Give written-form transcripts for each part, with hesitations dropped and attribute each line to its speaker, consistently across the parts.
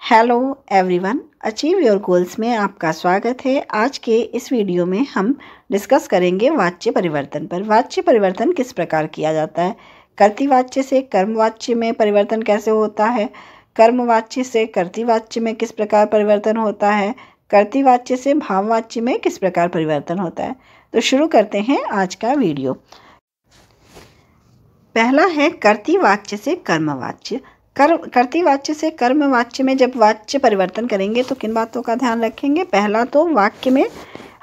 Speaker 1: Hello everyone, achieve your goals में आपका स्वागत है। आज के इस वीडियो में हम डिस्कस करेंगे वाच्य परिवर्तन पर। वाच्य परिवर्तन किस प्रकार किया जाता है, कर्तृवाच्य से कर्मवाच्य में परिवर्तन कैसे होता है, कर्मवाच्य से कर्तृवाच्य में किस प्रकार परिवर्तन होता है, कर्तृवाच्य से भाववाच्य में किस प्रकार परिवर्तन होता है। तो शुरू करते हैं आज का वीडियो। पहला है कर्तृवाच्य से कर्मवाच्य। कर्तृवाच्य से कर्मवाच्य में जब वाच्य परिवर्तन करेंगे तो किन बातों का ध्यान रखेंगे। पहला तो वाक्य में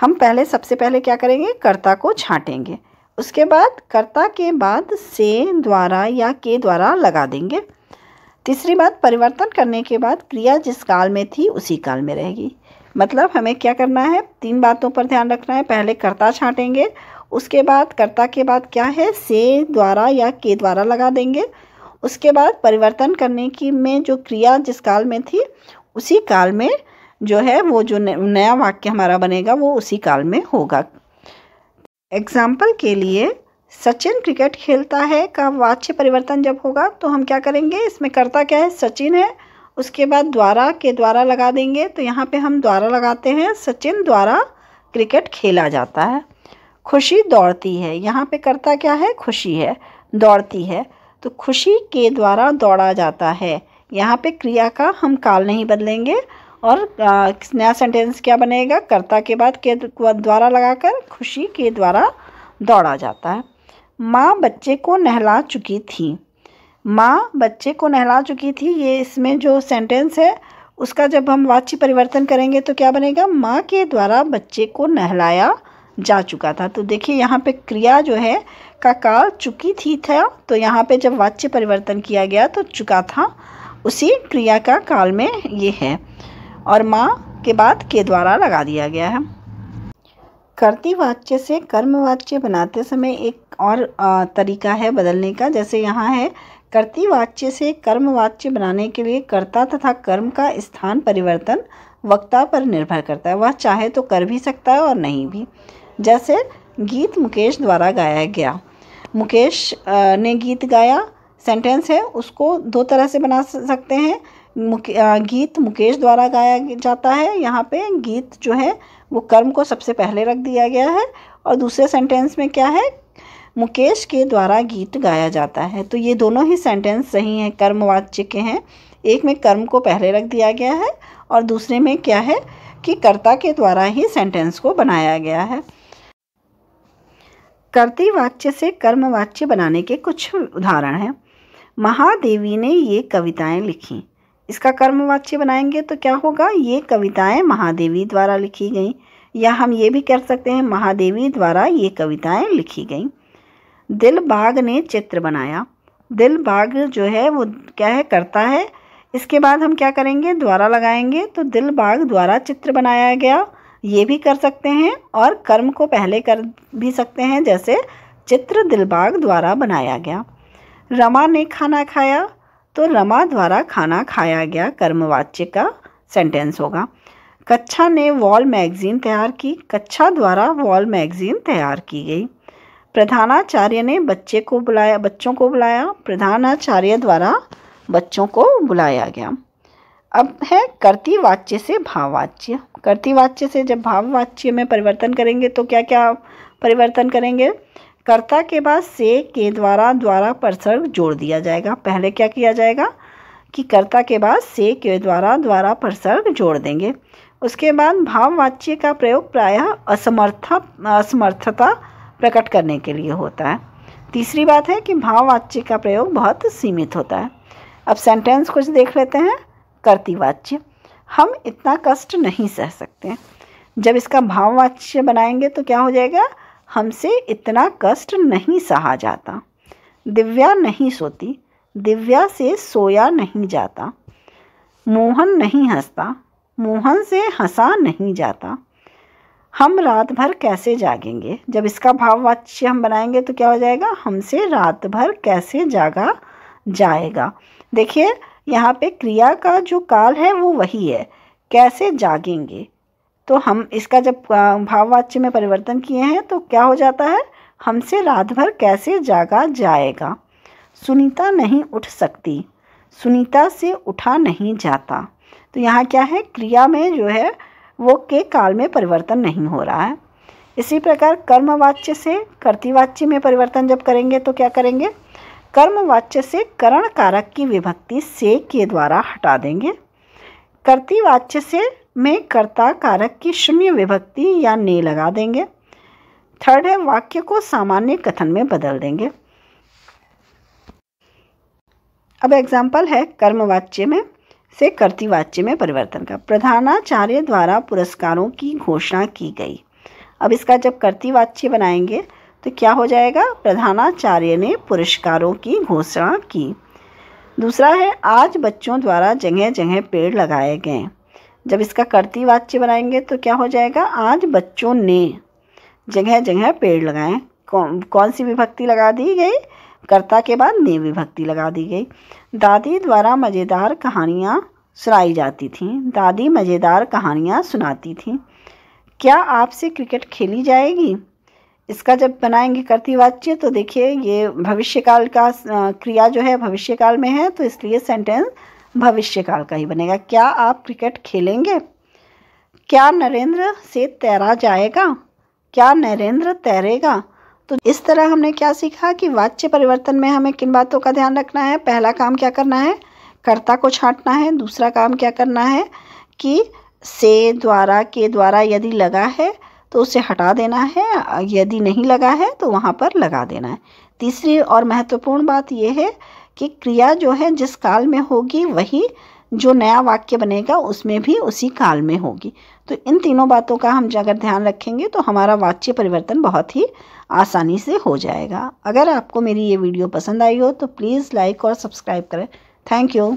Speaker 1: हम सबसे पहले क्या करेंगे, कर्ता को छांटेंगे। उसके बाद कर्ता के बाद से, द्वारा या के द्वारा लगा देंगे। तीसरी बात, परिवर्तन करने के बाद क्रिया जिस काल में थी उसी काल में रहेगी। मतलब हमें क्या करना है, तीन बातों पर ध्यान रखना है। पहले कर्ता छांटेंगे, उसके बाद कर्ता के बाद क्या है, से, द्वारा या के द्वारा लगा देंगे। उसके बाद परिवर्तन करने की में जो क्रिया जिस काल में थी उसी काल में जो है वो जो नया वाक्य हमारा बनेगा वो उसी काल में होगा। एग्जाम्पल के लिए, सचिन क्रिकेट खेलता है का वाच्य परिवर्तन जब होगा तो हम क्या करेंगे, इसमें कर्ता क्या है, सचिन है। उसके बाद द्वारा के द्वारा लगा देंगे, तो यहाँ पे हम द्वारा लगाते हैं, सचिन द्वारा क्रिकेट खेला जाता है। खुशी दौड़ती है, यहाँ पे कर्ता क्या है, खुशी है, दौड़ती है, तो खुशी के द्वारा दौड़ा जाता है। यहाँ पे क्रिया का हम काल नहीं बदलेंगे और नया सेंटेंस क्या बनेगा, कर्ता के बाद के द्वारा लगाकर खुशी के द्वारा दौड़ा जाता है। माँ बच्चे को नहला चुकी थी, माँ बच्चे को नहला चुकी थी, ये इसमें जो सेंटेंस है उसका जब हम वाच्य परिवर्तन करेंगे तो क्या बनेगा, माँ के द्वारा बच्चे को नहलाया जा चुका था। तो देखिए यहाँ पे क्रिया जो है का काल चुकी थी था, तो यहाँ पे जब वाच्य परिवर्तन किया गया तो चुका था उसी क्रिया का काल में ये है, और माँ के बाद के द्वारा लगा दिया गया है। कर्तृवाच्य से कर्मवाच्य बनाते समय एक और तरीका है बदलने का। जैसे यहाँ है, कर्तृवाच्य से कर्मवाच्य बनाने के लिए कर्ता तथा कर्म का स्थान परिवर्तन वक्ता पर निर्भर करता है। वह चाहे तो कर भी सकता है और नहीं भी। जैसे गीत मुकेश द्वारा गाया गया, मुकेश ने गीत गाया, सेंटेंस है, उसको दो तरह से बना सकते हैं। गीत मुकेश द्वारा गाया जाता है, यहाँ पे गीत जो है वो कर्म को सबसे पहले रख दिया गया है, और दूसरे सेंटेंस में क्या है, मुकेश के द्वारा गीत गाया जाता है। तो ये दोनों ही सेंटेंस सही हैं, कर्मवाच्य के हैं। एक में कर्म को पहले रख दिया गया है और दूसरे में क्या है कि कर्ता के द्वारा ही सेंटेंस को बनाया गया है। कर्तृवाच्य से कर्मवाच्य बनाने के कुछ उदाहरण हैं। महादेवी ने ये कविताएं लिखी, इसका कर्मवाच्य बनाएंगे तो क्या होगा, ये कविताएं महादेवी द्वारा लिखी गई, या हम ये भी कर सकते हैं, महादेवी द्वारा ये कविताएं लिखी गई। दिलबाग ने चित्र बनाया, दिलबाग जो है वो क्या है, कर्ता है। इसके बाद हम क्या करेंगे, द्वारा लगाएंगे, तो दिलबाग द्वारा चित्र बनाया गया, ये भी कर सकते हैं, और कर्म को पहले कर भी सकते हैं, जैसे चित्र दिलबाग द्वारा बनाया गया। रमा ने खाना खाया, तो रमा द्वारा खाना खाया गया कर्मवाच्य का सेंटेंस होगा। कच्छा ने वॉल मैगजीन तैयार की, कच्छा द्वारा वॉल मैगजीन तैयार की गई। प्रधानाचार्य ने बच्चों को बुलाया, प्रधानाचार्य द्वारा बच्चों को बुलाया गया। अब है कर्तृवाच्य से भाववाच्य। कर्तृवाच्य से जब भाववाच्य में परिवर्तन करेंगे तो क्या क्या परिवर्तन करेंगे, कर्ता के बाद से, के द्वारा परसर्ग जोड़ दिया जाएगा। पहले क्या किया जाएगा कि कर्ता के बाद से, के द्वारा परसर्ग जोड़ देंगे। उसके बाद भाववाच्य का प्रयोग प्रायः असमर्थता प्रकट करने के लिए होता है। तीसरी बात है कि भाववाच्य का प्रयोग बहुत सीमित होता है। अब सेंटेंस कुछ देख लेते हैं। कर्तृवाच्य, हम इतना कष्ट नहीं सह सकते। जब इसका भाववाच्य बनाएंगे तो क्या हो जाएगा, हमसे इतना कष्ट नहीं सहा जाता। दिव्या नहीं सोती, दिव्या से सोया नहीं जाता। मोहन नहीं हंसता, मोहन से हंसा नहीं जाता। हम रात भर कैसे जागेंगे, जब इसका भाववाच्य हम बनाएंगे तो क्या हो जाएगा, हमसे रात भर कैसे जागा जाएगा। देखिए यहाँ पे क्रिया का जो काल है वो वही है, कैसे जागेंगे, तो हम इसका जब भाववाच्य में परिवर्तन किए हैं तो क्या हो जाता है, हमसे रात भर कैसे जागा जाएगा। सुनीता नहीं उठ सकती, सुनीता से उठा नहीं जाता। तो यहाँ क्या है, क्रिया में जो है वो के काल में परिवर्तन नहीं हो रहा है। इसी प्रकार कर्मवाच्य से कर्तृवाच्य में परिवर्तन जब करेंगे तो क्या करेंगे, कर्मवाच्य से करण कारक की विभक्ति से के द्वारा हटा देंगे। कर्तृवाच्य से में कर्ता कारक की शून्य विभक्ति या ने लगा देंगे। थर्ड है, वाक्य को सामान्य कथन में बदल देंगे। अब एग्जाम्पल है कर्मवाच्य में से कर्तृवाच्य में परिवर्तन का। प्रधानाचार्य द्वारा पुरस्कारों की घोषणा की गई। अब इसका जब कर्तृवाच्य बनाएंगे तो क्या हो जाएगा, प्रधानाचार्य ने पुरस्कारों की घोषणा की। दूसरा है, आज बच्चों द्वारा जगह जगह पेड़ लगाए गए। जब इसका कर्तृवाच्य बनाएंगे तो क्या हो जाएगा, आज बच्चों ने जगह जगह पेड़ लगाए। कौन सी विभक्ति लगा दी गई, कर्ता के बाद ने विभक्ति लगा दी गई। दादी द्वारा मज़ेदार कहानियाँ सुनाई जाती थीं। दादी मज़ेदार कहानियाँ सुनाती थीं। क्या आपसे क्रिकेट खेली जाएगी। इसका जब बनाएंगे कर्तृवाच्य तो देखिए ये भविष्यकाल का क्रिया जो है भविष्यकाल में है, तो इसलिए सेंटेंस भविष्यकाल का ही बनेगा। क्या आप क्रिकेट खेलेंगे। क्या नरेंद्र से तैरा जाएगा। क्या नरेंद्र तैरेगा। तो इस तरह हमने क्या सीखा कि वाच्य परिवर्तन में हमें किन बातों का ध्यान रखना है। पहला काम क्या करना है, कर्ता को छांटना है। दूसरा काम क्या करना है कि से द्वारा के द्वारा यदि लगा है तो उसे हटा देना है, यदि नहीं लगा है तो वहाँ पर लगा देना है। तीसरी और महत्वपूर्ण बात यह है कि क्रिया जो है जिस काल में होगी वही जो नया वाक्य बनेगा उसमें भी उसी काल में होगी। तो इन तीनों बातों का हम अगर ध्यान रखेंगे तो हमारा वाच्य परिवर्तन बहुत ही आसानी से हो जाएगा। अगर आपको मेरी ये वीडियो पसंद आई हो तो प्लीज़ लाइक और सब्सक्राइब करें। Thank you.